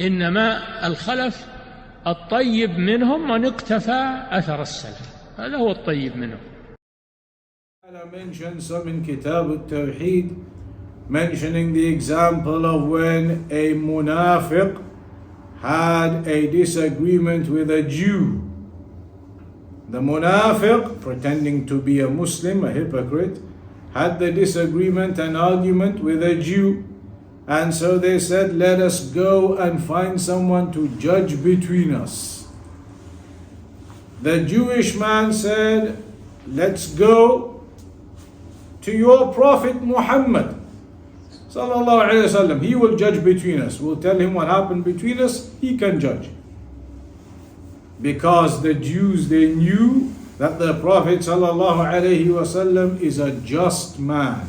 إنما الخلف الطيب منهم من اقتفى أثر السلف، هذا هو الطيب منهم. I mentioned some in Kitab al-Tawheed, mentioning the example of when a munafiq had a disagreement with a Jew. The munafiq, pretending to be a Muslim, a hypocrite, had the disagreement and argument with a Jew. And so they said, let us go and find someone to judge between us. The Jewish man said, let's go to your Prophet Muhammad sallallahu alaihi wasallam. He will judge between us. We'll tell him what happened between us. He can judge. Because the Jews, they knew that the Prophet sallallahu alaihi wasallam is a just man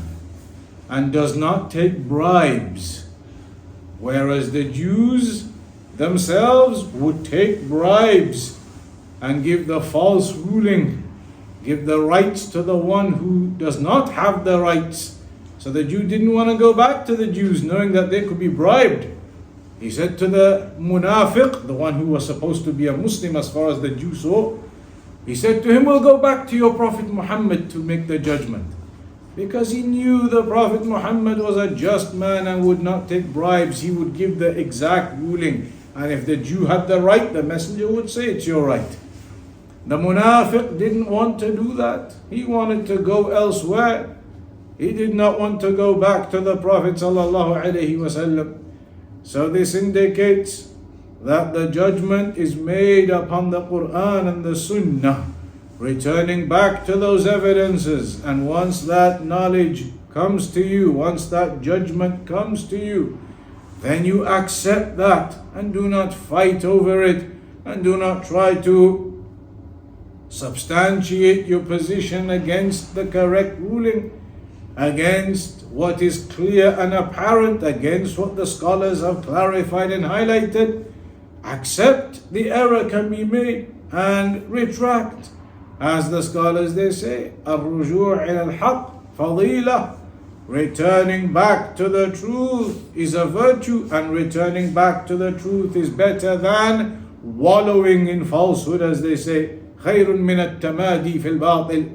and does not take bribes, whereas the Jews themselves would take bribes and give the false ruling, give the rights to the one who does not have the rights. So the Jew didn't want to go back to the Jews knowing that they could be bribed. He said to the munafiq, the one who was supposed to be a Muslim as far as the Jew saw, he said to him, we'll go back to your Prophet Muhammad to make the judgment. Because he knew the Prophet Muhammad was a just man and would not take bribes. He would give the exact ruling. And if the Jew had the right, the messenger would say, it's your right. The munafiq didn't want to do that. He wanted to go elsewhere. He did not want to go back to the Prophet sallallahu alaihi wasallam. So this indicates that the judgment is made upon the Quran and the Sunnah, returning back to those evidences. And once that knowledge comes to you, once that judgment comes to you, then you accept that and do not fight over it and do not try to substantiate your position against the correct ruling, against what is clear and apparent, against what the scholars have clarified and highlighted. Accept the error can be made and retract. As the scholars they say, الرجوع إلى الحق فضيلة, returning back to the truth is a virtue, and returning back to the truth is better than wallowing in falsehood, as they say. خير من التمادي في الباطل